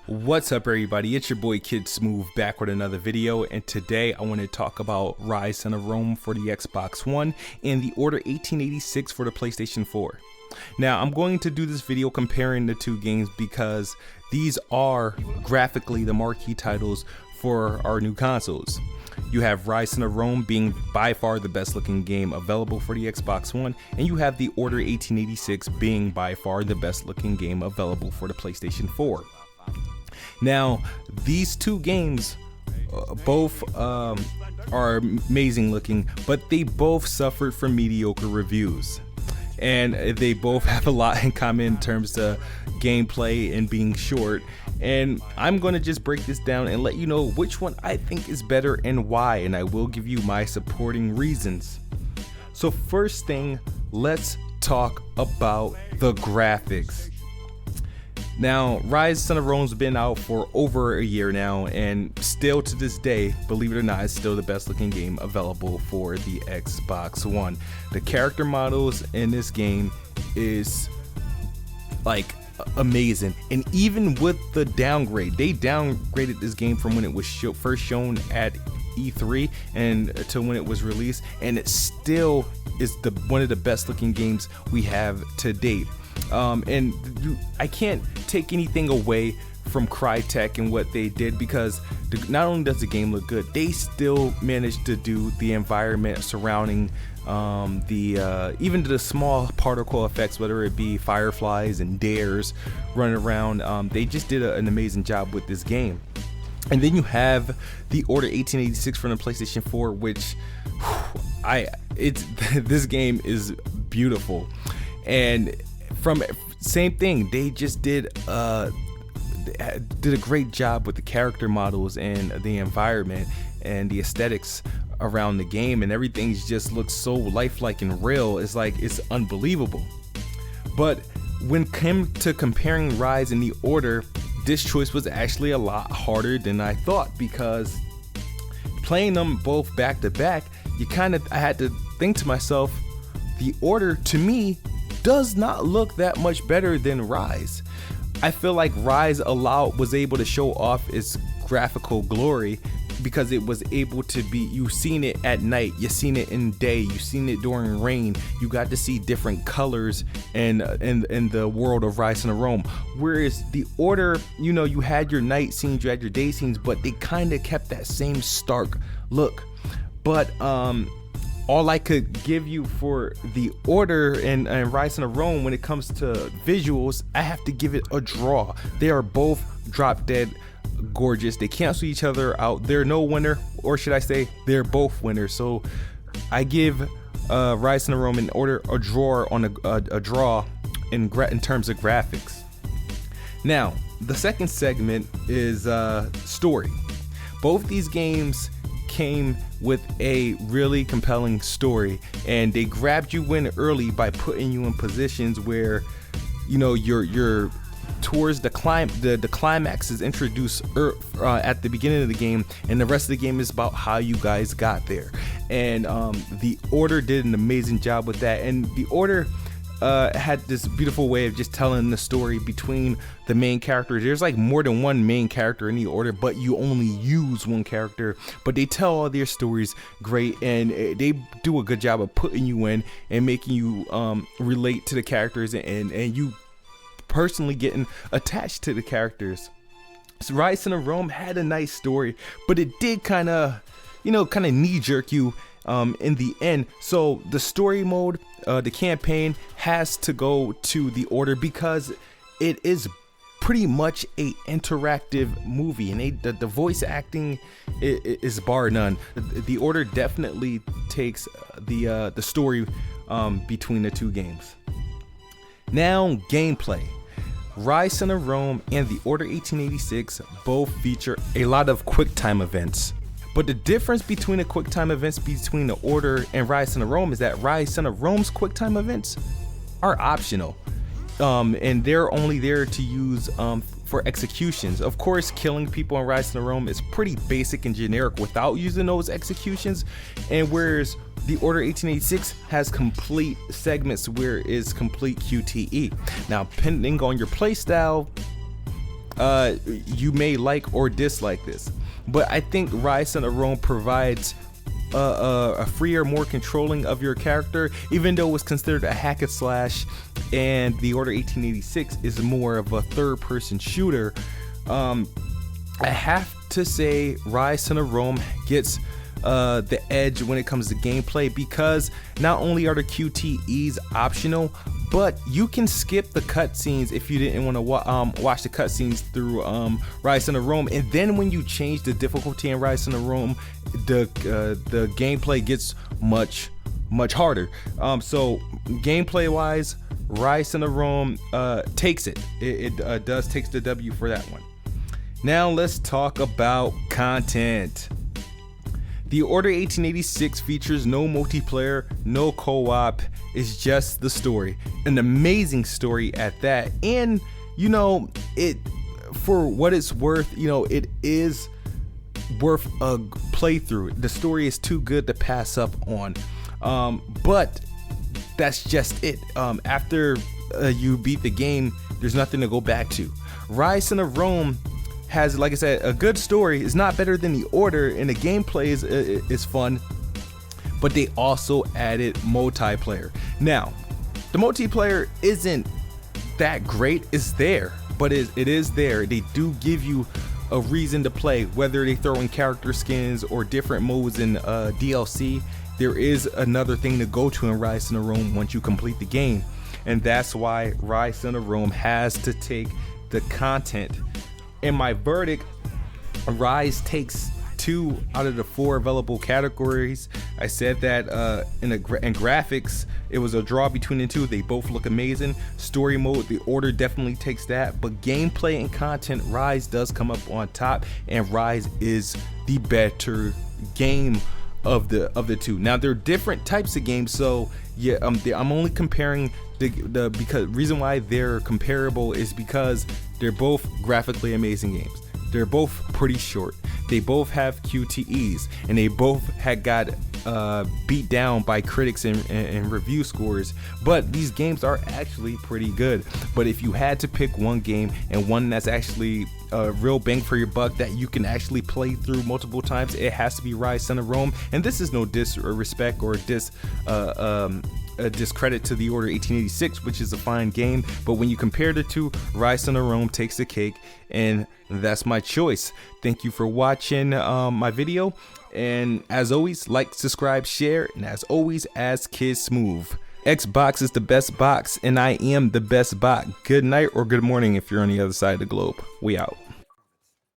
What's up, everybody? It's your boy Kid Smooth back with another video, and today I want to talk about Ryse Son of Rome for the Xbox One and the Order 1886 for the PlayStation 4. Now, I'm going to do this video comparing the two games because these are graphically the marquee titles for our new consoles. You have Ryse Son of Rome being by far the best looking game available for the Xbox One, and you have the Order 1886 being by far the best looking game available for the PlayStation 4. Now, these two games both are amazing looking, but they both suffered from mediocre reviews. And they both have a lot in common in terms of gameplay and being short. And I'm going to just break this down and let you know which one I think is better and why, and I will give you my supporting reasons. So first thing, let's talk about the graphics. Now, Ryse Son of Rome's been out for over a year now, and still to this day, believe it or not, it's still the best looking game available for the Xbox One. The character models in this game is like amazing, and even with the downgrade, they downgraded this game from when it was first shown at E3 and to when it was released, and it still is one of the best looking games we have to date. I can't take anything away from Crytek and what they did, because not only does the game look good, they still managed to do the environment surrounding even the small particle effects, whether it be fireflies and dares running around. They just did an amazing job with this game. And then you have the Order 1886 from the PlayStation 4, which this game is beautiful. And same thing, they just did a great job with the character models and the environment and the aesthetics around the game, and everything just looks so lifelike and real. It's unbelievable. But when it came to comparing Ryse and the Order, this choice was actually a lot harder than I thought, because playing them both back to back, I had to think to myself, the Order to me does not look that much better than Ryse. I feel like Ryse was able to show off its graphical glory because it was able to be, you've seen it at night, you've seen it in day, you've seen it during rain, you got to see different colors in the world of Ryse Son of Rome. Whereas the Order, you had your night scenes, you had your day scenes, but they kind of kept that same stark look. But all I could give you for the Order and Ryse Son of Rome when it comes to visuals, I have to give it a draw. They are both drop dead gorgeous. They cancel each other out. They're no winner, or should I say they're both winners. So I give Ryse Son of Rome and Order a draw in terms of graphics. Now, the second segment is story. Both these games came with a really compelling story, and they grabbed you in early by putting you in positions where you're towards the climax is introduced at the beginning of the game, and the rest of the game is about how you guys got there. And the Order did an amazing job with that, and the Order had this beautiful way of just telling the story between the main characters. There's like more than one main character in the Order, but you only use one character, but they tell all their stories great, and they do a good job of putting you in and making you relate to the characters, and you personally getting attached to the characters. So Ryse Son of Rome had a nice story, but it did kind of knee jerk you in the end. So the story mode, the campaign, has to go to the Order because it is pretty much a interactive movie, and the voice acting is bar none. The Order definitely takes the story between the two games. Now, gameplay. Ryse Son of Rome and the Order 1886 both feature a lot of QuickTime events. But the difference between the QuickTime events between the Order and Ryse Son of Rome is that Ryse Son of Rome's QuickTime events are optional. And they're only there to use for executions. Of course, killing people in Ryse Son of Rome is pretty basic and generic without using those executions, and whereas the Order 1886 has complete segments where it's complete QTE. Now, depending on your playstyle, you may like or dislike this, but I think Ryse Son of Rome provides a freer, more controlling of your character, even though it's considered a hack and slash, and The Order 1886 is more of a third-person shooter. I have to say Ryse Son of Rome gets the edge when it comes to gameplay, because not only are the QTEs optional, but you can skip the cutscenes if you didn't want to watch the cutscenes through Ryse Son of Rome. And then when you change the difficulty in Ryse Son of Rome, the gameplay gets much harder. So gameplay wise, Ryse Son of Rome takes it. It does takes the W for that one. Now let's talk about content. The Order 1886 features no multiplayer, no co-op. It's just the story, an amazing story at that. And you know, it, for what it's worth, you know, it is worth a playthrough. The story is too good to pass up on. But that's just it. After you beat the game, there's nothing to go back to. Ryse Son of Rome has, like I said, a good story. It's not better than The Order, and the gameplay is fun, but they also added multiplayer. Now, the multiplayer isn't that great. It's there, but it is there. They do give you a reason to play, whether they throw in character skins or different modes in DLC. There is another thing to go to in Ryse Son of Rome once you complete the game, and that's why Ryse Son of Rome has to take the content. In my verdict, Ryse takes 2 out of the 4 available categories. I said that in graphics, it was a draw between the two. They both look amazing. Story mode, The Order definitely takes that, but gameplay and content, Ryse does come up on top, and Ryse is the better game of the two. Now, they're different types of games, so yeah, I'm only comparing the because reason why they're comparable is because they're both graphically amazing games. They're both pretty short. They both have QTEs, and they both had got beat down by critics and review scores. But these games are actually pretty good. But if you had to pick one game, and one that's actually a real bang for your buck that you can actually play through multiple times, it has to be Ryse Son of Rome. And this is no disrespect or a discredit to The Order 1886, which is a fine game, but when you compare the two, Ryse Son of Rome takes the cake, and that's my choice. Thank you for watching my video, and as always, like, subscribe, share, and as always, as kids smooth, Xbox is the best box, and I am the best bot. Good night or good morning if you're on the other side of the globe. We out.